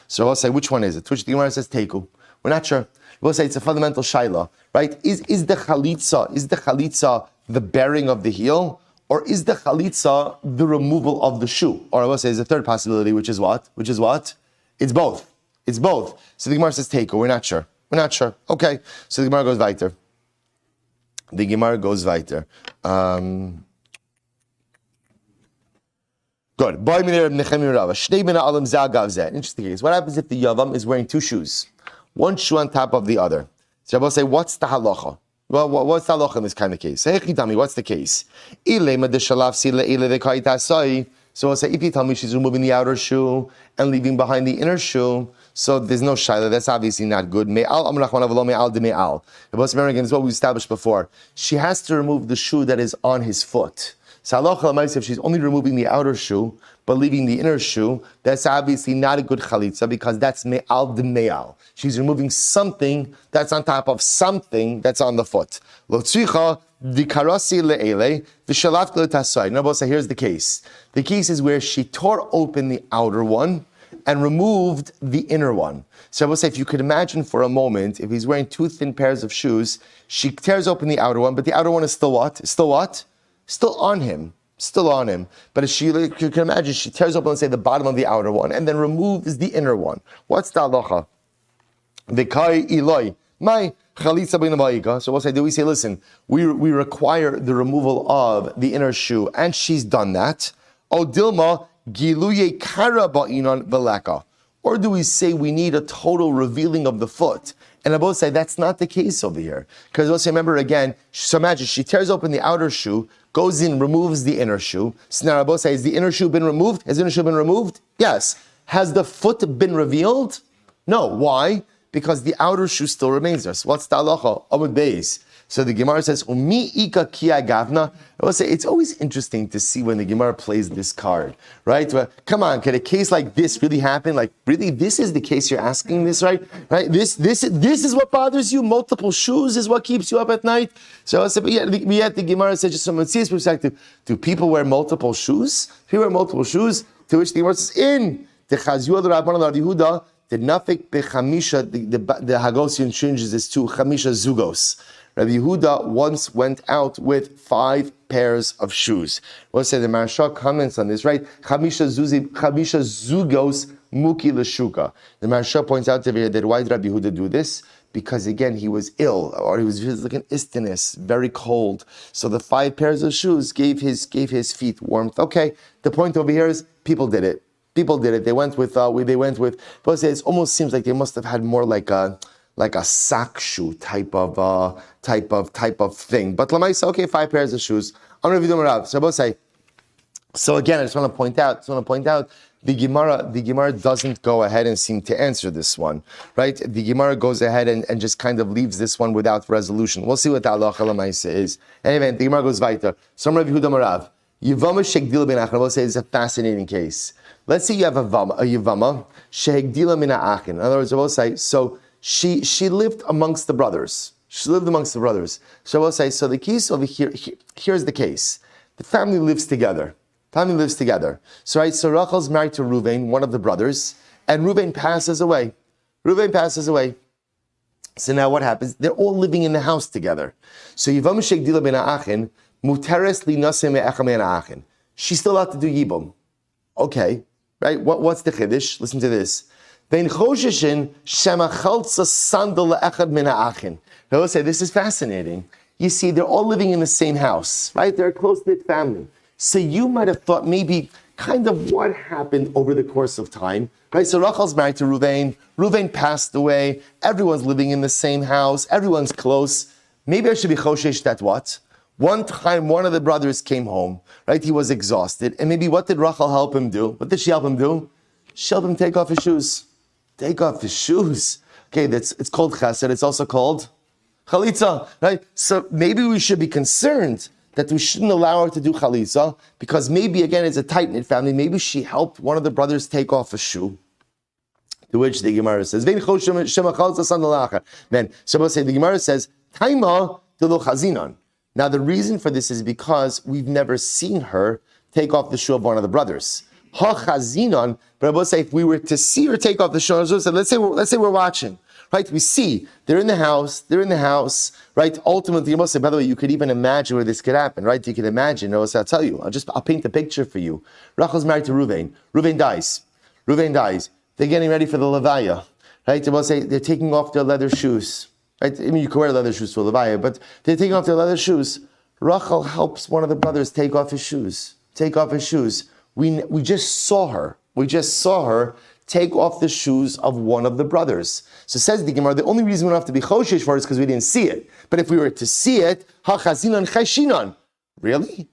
So I'll say, which one is it? Which the Gemara says, teku. We're not sure. We'll say it's a fundamental shaila, right? Is the chalitza the bearing of the heel, or is the chalitza the removal of the shoe? Or I will say there's a third possibility, which is what? It's both. So the Gemara says teiko. We're not sure. Okay. So the Gemara goes weiter. Good. Interesting case. What happens if the yavam is wearing two shoes? One shoe on top of the other. So I will say, what's the halacha? Well, what's the halacha in this kind of case? What's the case? So I'll say, if you tell me she's removing the outer shoe and leaving behind the inner shoe, so there's no shaila. That's obviously not good. Again, is what we established before. She has to remove the shoe that is on his foot. So halacha, if she's only removing the outer shoe but leaving the inner shoe, that's obviously not a good chalitza because that's me'al de me'al. She's removing something that's on top of something that's on the foot. So here's the case. The case is where she tore open the outer one and removed the inner one. So I will say, if you could imagine for a moment, if he's wearing two thin pairs of shoes, she tears open the outer one, but the outer one is still what? Still on him. But if you can imagine, she tears open, let's say, the bottom of the outer one and then removes the inner one. What's the halacha? V'kai iloi. My chalitza b'navayiga. So do we say, listen, we require the removal of the inner shoe, and she's done that. O dilma giluye kara ba'inon veleka. Or do we say we need a total revealing of the foot? And Rabbi say that's not the case over here. Because also remember again, so imagine she tears open the outer shoe, goes in, removes the inner shoe. So now Rabbi say, has the inner shoe been removed? Has the inner shoe been removed? Yes. Has the foot been revealed? No. Why? Because the outer shoe still remains there. So what's the halacha? Amud beis. So the Gemara says, Umi ika kia gavna. I will say it's always interesting to see when the Gemara plays this card, right? Well, come on, can a case like this really happen? Like, really, this is the case you're asking this, right? Right? This is what bothers you. Multiple shoes is what keeps you up at night. So I said, but yet the Gemara says, just from a Tzid's perspective, do people wear multiple shoes? People wear multiple shoes. To which the Gemara says, in the Chazyu Rabbanan Yehuda, the nafik bechamisha, the Hagosian changes this to chamisha zugos. Rabbi Yehuda once went out with 5 pairs of shoes. We'll say the Maharsha comments on this, right? Chamisha zugos muki l'shuka. The Maharsha points out to me that why did Rabbi Yehuda do this? Because again, he was ill, or he was like an istinus, very cold. So the 5 pairs of shoes gave his feet warmth. Okay, the point over here is people did it. People did it. They went with. But it almost seems like they must have had more like a sock shoe type of thing. But Lamaisa, okay, 5 pairs of shoes. I'm going to Rav. So both say. So again, I just want to point out. The Gemara doesn't go ahead and seem to answer this one, right? The Gemara goes ahead and just kind of leaves this one without resolution. We'll see what the halacha Lamaisa is. Anyway, the Gemara goes weiter. So Rabbi Yehuda Marav. Yevamos shegdila bin achin. We'll say it's a fascinating case. Let's say you have a Yevama shegdila min achin. In other words, we'll say so. She lived amongst the brothers. So we'll say, so the case over here's the case. The family lives together. So Rachel's married to Reuven, one of the brothers, and Reuven passes away. So now what happens? They're all living in the house together. So Yivam Shegdila ben Achin, Muteres li Naseh me'echa ben Achin. She's still allowed to do Yibum. Okay, right? What's the Chiddush? Listen to this. Vein Choshishin Shemachaltza Sandal le'echad min ha'achin. Now let's say this is fascinating. You see, they're all living in the same house, right? They're a close-knit family. So you might have thought maybe kind of what happened over the course of time, right? So Rachel's married to Reuven. Reuven passed away. Everyone's living in the same house. Everyone's close. Maybe I should be choshesh that what? One time, one of the brothers came home, right? He was exhausted. And maybe what did Rachel help him do? What did she help him do? She helped him take off his shoes. Okay, it's called chesed. It's also called chalitza, right? So maybe we should be concerned that we shouldn't allow her to do chalitza because maybe, again, it's a tight-knit family. Maybe she helped one of the brothers take off a shoe. To which the Gemara says, then, so we'll say the Gemara says, Taima delo chazinon. Now, the reason for this is because we've never seen her take off the shoe of one of the brothers. Ha chazinon, but I will say if we were to see her take off the shoe, let's say we're watching, right? We see they're in the house, right? Ultimately, you must say, by the way, you could even imagine where this could happen, right? You could imagine. I'll tell you. I'll paint the picture for you. Rachel's married to Reuven. Reuven dies. They're getting ready for the levaya, right? I will say they're taking off their leather shoes, right? I mean, you can wear leather shoes to a levaya, but they're taking off their leather shoes. Rachel helps one of the brothers take off his shoes. We just saw her take off the shoes of one of the brothers. So says the Gemara, the only reason we don't have to be choshesh for it is because we didn't see it. But if we were to see it, ha-chazinon chayshinon. Really?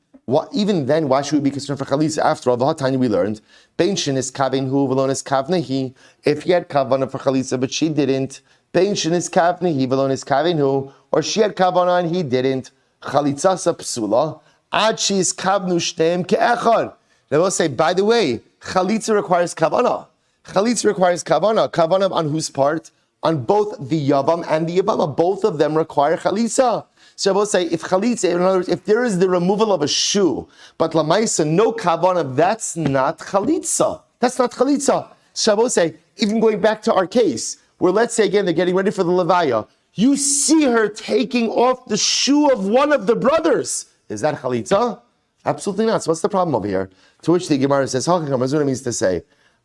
Even then, why should we be concerned for chalitza? After all, the hot time we learned, bein shenis kavein hu v'lonis kavnehi. If he had kavana for chalitza, but she didn't, bein shenis kavnehi v'lonis kavein hu, or she had kavana and he didn't, chalitza sa psula, ad sheis kavnu shneim ke'echad. Now we'll say, by the way, chalitza requires kavanah. Kavanah on whose part? On both the yavam and the yavama. Both of them require chalitza. So I will say, if chalitza, in other words, if there is the removal of a shoe, but lamaisa, no kavanah, that's not chalitza. So I will say, even going back to our case, where let's say again, they're getting ready for the levaya, you see her taking off the shoe of one of the brothers. Is that chalitza? Absolutely not. So what's the problem over here? To which the Gemara says, Hakam, what it means to say,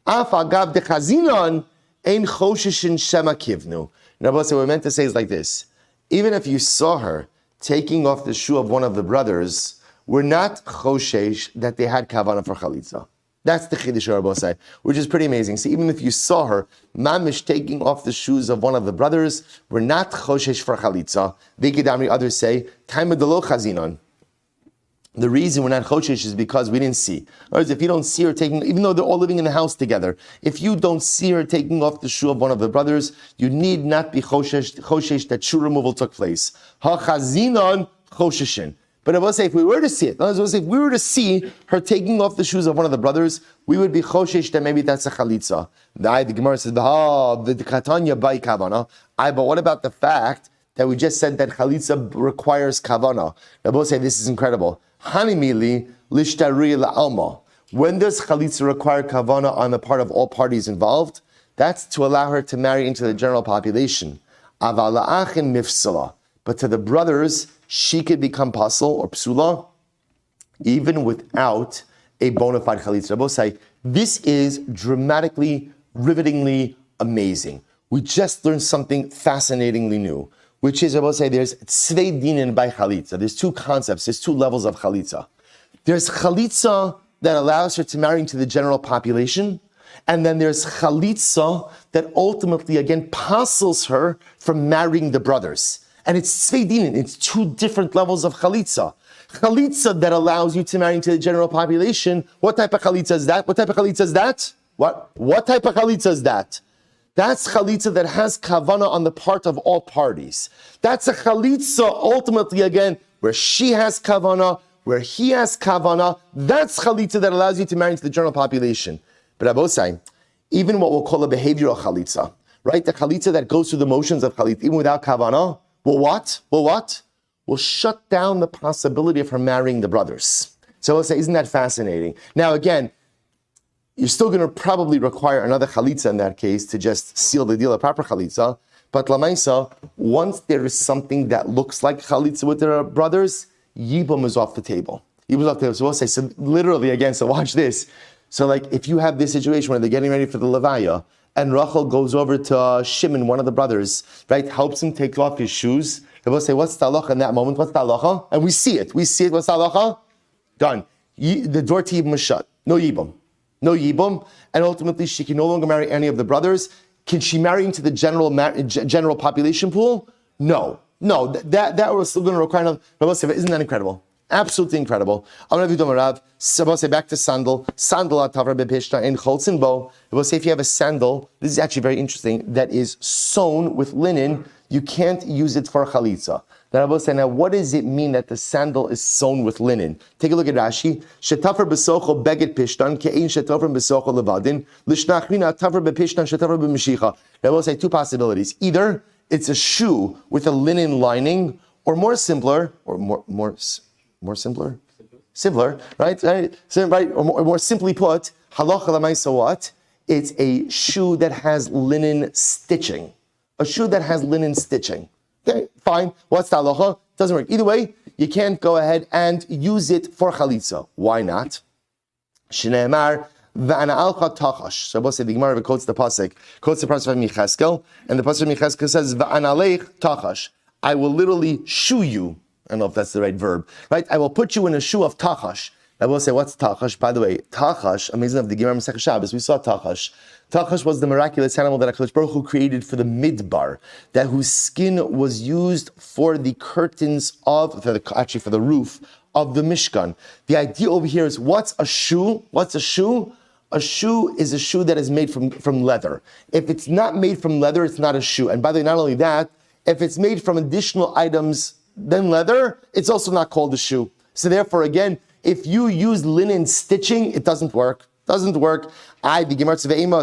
Af agav de chazinon ein choshishin shema kivnu. Now, what we're meant to say is like this. Even if you saw her taking off the shoe of one of the brothers, we're not choshesh that they had kavanah for chalitza. That's the Chiddush Rabosai, which is pretty amazing. So even if you saw her, mamish taking off the shoes of one of the brothers, we're not choshesh for chalitza. Vikidamri, others say, taima delo chazinon. The reason we're not choshesh is because we didn't see. In other words, if you don't see her taking, even though they're all living in the house together, if you don't see her taking off the shoe of one of the brothers, you need not be choshesh that shoe removal took place. Ha chazinon chosheshin. But I will say, if we were to see it, I will say, if we were to see her taking off the shoes of one of the brothers, we would be choshesh that maybe that's a chalitza. The Gemara says, the katanya by kavana. But what about the fact that we just said that chalitza requires kavana? I will say, this is incredible. Hanimili lishtari la'alma. When does chalitza require kavana on the part of all parties involved? That's to allow her to marry into the general population. Aval la'achin mifsala. But to the brothers, she could become pasul or psula even without a bona fide chalitza. Both say this is dramatically, rivetingly amazing. We just learned something fascinatingly new, which is, I will say, there's tzvei dinin by chalitza. There's two concepts, there's two levels of chalitza. There's chalitza that allows her to marry into the general population, and then there's chalitza that ultimately, again, passes her from marrying the brothers. And it's tzvei dinin, it's two different levels of chalitza. Chalitza that allows you to marry into the general population. What type of chalitza is that? What type of chalitza is that? What type of chalitza is that? That's chalitza that has kavana on the part of all parties. That's a chalitza ultimately, again, where she has kavana, where he has kavana. That's chalitza that allows you to marry into the general population. But Abosai, even what we'll call a behavioral chalitza, right? The chalitza that goes through the motions of chalitza, even without kavana, will shut down the possibility of her marrying the brothers. So we'll say, isn't that fascinating? Now again, you're still going to probably require another chalitza in that case to just seal the deal, a proper chalitza. But lamaisa, once there is something that looks like chalitza with their brothers, yibum is off the table. Yibum is off the table. So we'll say, so literally again, so watch this. So like if you have this situation where they're getting ready for the levaya, and Rachel goes over to Shimon, one of the brothers, right, helps him take off his shoes. They will say, what's the halacha in that moment? What's the halacha? And we see it. What's the halacha? Done. The door to Yibum is shut. No Yibum. No Yibum. And ultimately, she can no longer marry any of the brothers. Can she marry into the general population pool? No. That we're still going to require. Isn't that incredible? Absolutely incredible. I'm going to do Rav. So we'll say back to sandal. Sandal atavra bepishta in cholzin bo. We'll say if you have a sandal, this is actually very interesting, that is sewn with linen, you can't use it for chalitza. Then I will say, now what does it mean that the sandal is sewn with linen? Take a look at Rashi. Shetafar besocho beged pishtan ke'ein shetafar besocho levadin lishnachrina atavra bepishtan shetafar b'mishicha. I will say two possibilities. Either it's a shoe with a linen lining, or more simpler, right? Or more simply put, halacha l'maisa what? It's a shoe that has linen stitching. A shoe that has linen stitching. Okay, fine. What's the halacha? Doesn't work. Either way, you can't go ahead and use it for chalitza. Why not? Shneimar v'ana alcha tachash. So both say the Gemara quotes the pasuk of Yecheskel, and the pasuk of Yecheskel says v'ana leich tachash. I will literally shoe you. I don't know if that's the right verb, right? I will put you in a shoe of tachash. I will say, what's tachash? By the way, tachash, amazing of the Gemara Masech Shabbos, we saw tachash. Tachash was the miraculous animal that HaKadosh Baruch Hu created for the midbar, that whose skin was used for the curtains for the roof of the Mishkan. The idea over here is, what's a shoe? What's a shoe? A shoe is a shoe that is made from leather. If it's not made from leather, it's not a shoe. And by the way, not only that, if it's made from additional items than leather, it's also not called a shoe. So therefore, again, if you use linen stitching, it doesn't work. Doesn't work. I'll say, so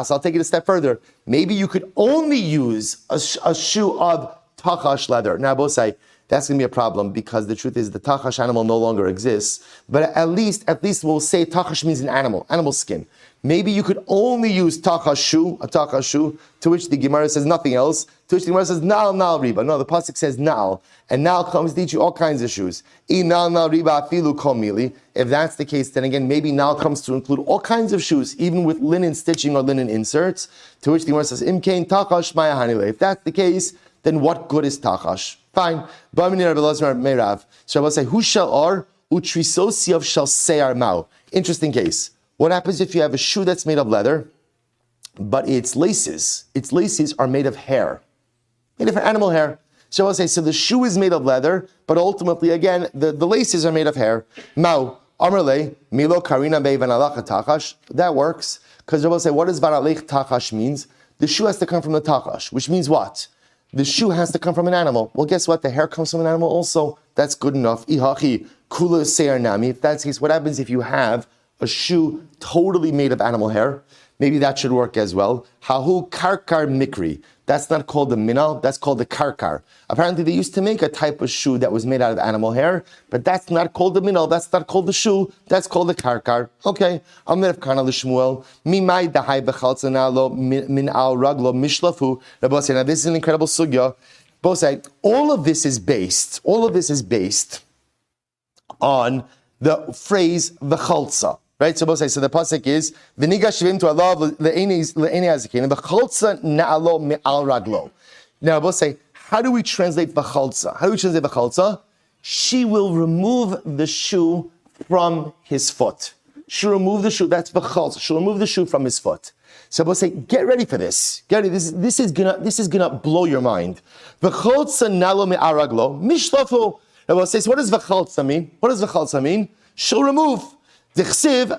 I'll take it a step further. Maybe you could only use a shoe of tachash leather. Now, both say that's going to be a problem, because the truth is the tachash animal no longer exists. But at least we'll say tachash means an animal skin. Maybe you could only use a tachash shoe, to which the Gemara says nothing else, to which the Gemara says nal riba. No, the pasuk says nal, and nal comes to teach you all kinds of shoes. Nal riba afilu komili. If that's the case, then again, maybe nal comes to include all kinds of shoes, even with linen stitching or linen inserts, to which the Gemara says imkein tachash maya hanile. If that's the case, then what good is tachash? Fine. So I will say, who shall are? utrisosiov shall seyar mau. Interesting case. What happens if you have a shoe that's made of leather, but its laces are made of hair, made of animal hair? So I'll say, so the shoe is made of leather, but ultimately, again, the laces are made of hair. Mau, Amrle, Milo Karina Be Vanalach Tachash. That works, because Rabbi will say, what does Vanalech Tachash means? The shoe has to come from the Tachash, which means what? The shoe has to come from an animal. Well, guess what? The hair comes from an animal also. That's good enough. Ihachi, Kula Seyar Nami. If that's the case, what happens if you have a shoe totally made of animal hair? Maybe that should work as well. Hahu Karkar Mikri. That's not called the minal, that's called the karkar. Apparently they used to make a type of shoe that was made out of animal hair, but that's not called the minal, that's not called the shoe, that's called the karkar. Okay, Amir Kana Shmuel, Mimai Dahai Bechalzanalo Min Al Raglo Mishlafu. Now this is an incredible sugya. Both say all of this is based on the phrase v'chalza. Right, so both say, so the pasuk is v'niga shivim to Allah le'eni azakin v'chalza na'alo me'al raglo. Now both say, how do we translate v'chalza? How do we translate v'chalza? She will remove the shoe from his foot. She'll remove the shoe. That's v'chalza. She'll remove the shoe from his foot. So both say, get ready for this. Get ready. This is gonna blow your mind. V'chalza na'alo me'al raglo mishlafu. Now both says, what does v'chalza mean? What does v'chalza mean? She'll remove. Because where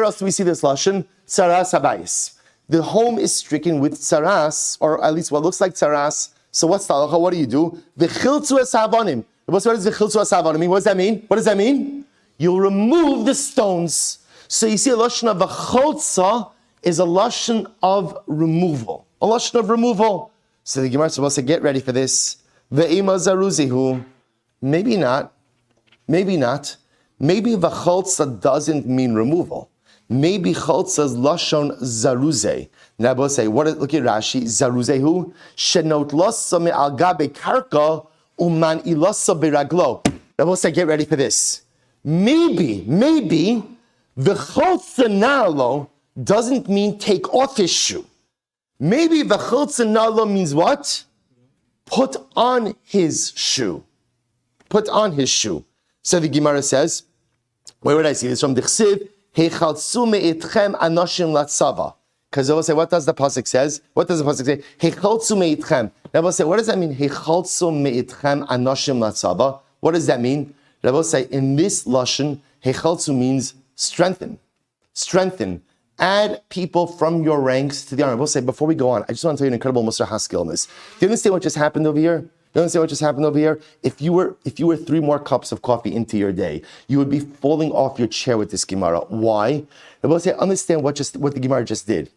else do we see this lashon? Tsaras habayis. The home is stricken with tsaras, or at least what looks like tsaras. So what's the halacha? What do you do? V'chiltzu es ha'avonim. What does v'chiltzu es ha'avonim mean? What does that mean? What does that mean? You'll remove the stones. So you see, a lashon of v'cholza is a lashon of removal. A lashon of removal. So the Gemara will say, get ready for this. Ve'ima zaruzihu. Maybe not. Maybe v'cholza doesn't mean removal. Maybe cholza's lashon zaruze. Now, both say, look at Rashi. Zaruzehu shenot losa me'al gabe karka uman ilasa beraglo. Now, both say, get ready for this. Maybe v'cholza nalo doesn't mean take off his shoe. Maybe v'cholza nalo means what? Put on his shoe. Put on his shoe. So the Gemara says, where would I see this from? Dichsiv, Hechaltzu me'itchem anoshim latzava. Because they will say, what does the pasuk says? What does the pasuk say? Hechaltzu me'itchem. They will say, what does that mean? Hechaltzu me'itchem anoshim latzava. What does that mean? They will say, in this lashon, Hechaltzu means strengthen. Strengthen. Add people from your ranks to the army. I will say, before we go on, I just want to tell you an incredible Musar Haskell in this. Do you understand what just happened over here? You understand what just happened over here? If you were 3 more cups of coffee into your day, you would be falling off your chair with this Gemara. Why? I will say, understand what the Gemara just did.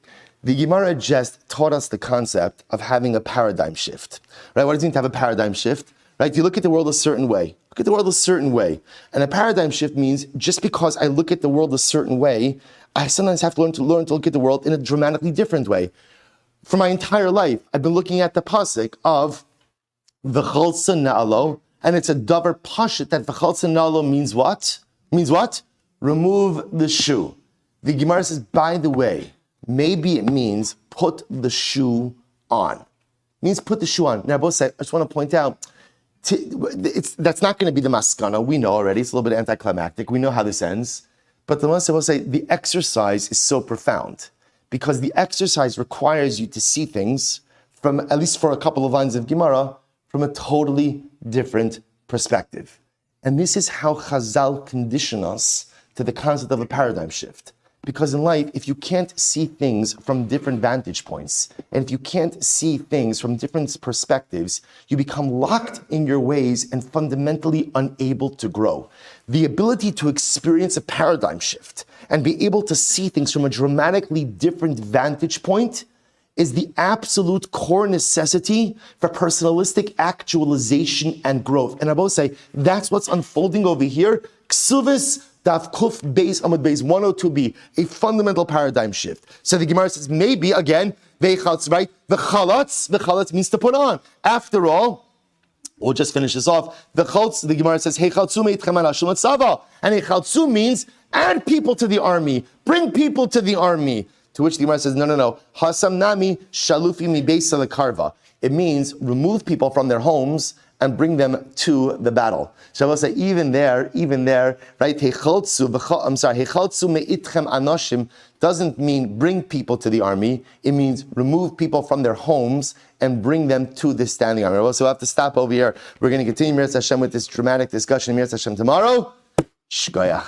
The Gemara just taught us the concept of having a paradigm shift. Right? What does it mean to have a paradigm shift? Right? You look at the world a certain way. Look at the world a certain way. And a paradigm shift means just because I look at the world a certain way, I sometimes have to learn to look at the world in a dramatically different way. For my entire life, I've been looking at the pasuk of V'cholza na'alo, and it's a davar pashut that v'cholza na'alo means what? Means what? Remove the shoe. The Gemara says, by the way, maybe it means put the shoe on. It means put the shoe on. Now, both say, I just want to point out, that's not going to be the maskana. We know already. It's a little bit anticlimactic. We know how this ends. But the Moshe will say, the exercise is so profound because the exercise requires you to see things from, at least for a couple of lines of Gemara, from a totally different perspective. And this is how Chazal condition us to the concept of a paradigm shift. Because in life, if you can't see things from different vantage points, and if you can't see things from different perspectives, you become locked in your ways and fundamentally unable to grow. The ability to experience a paradigm shift and be able to see things from a dramatically different vantage point is the absolute core necessity for personalistic actualization and growth. And I both say, that's what's unfolding over here. Ksuvis Daf Kuf Beis Amud Beis 102b, a fundamental paradigm shift. So the Gemara says, maybe, again, Veichatz, right? The chalatz means to put on. After all, we'll just finish this off. The Gemara says, Heichatzu meitchem anashim letzava. And Heichatzu means add people to the army. Bring people to the army. To which the Gemara says, no. Hasam nami shalufi mi beisa lekarva. It means remove people from their homes and bring them to the battle. Shabbos say even there, right? Hechaltzu me'itchem anoshim doesn't mean bring people to the army. It means remove people from their homes and bring them to the standing army. So we'll have to stop over here. We're going to continue Miras Hashem with this dramatic discussion in Miras Hashem tomorrow. Shkoyach.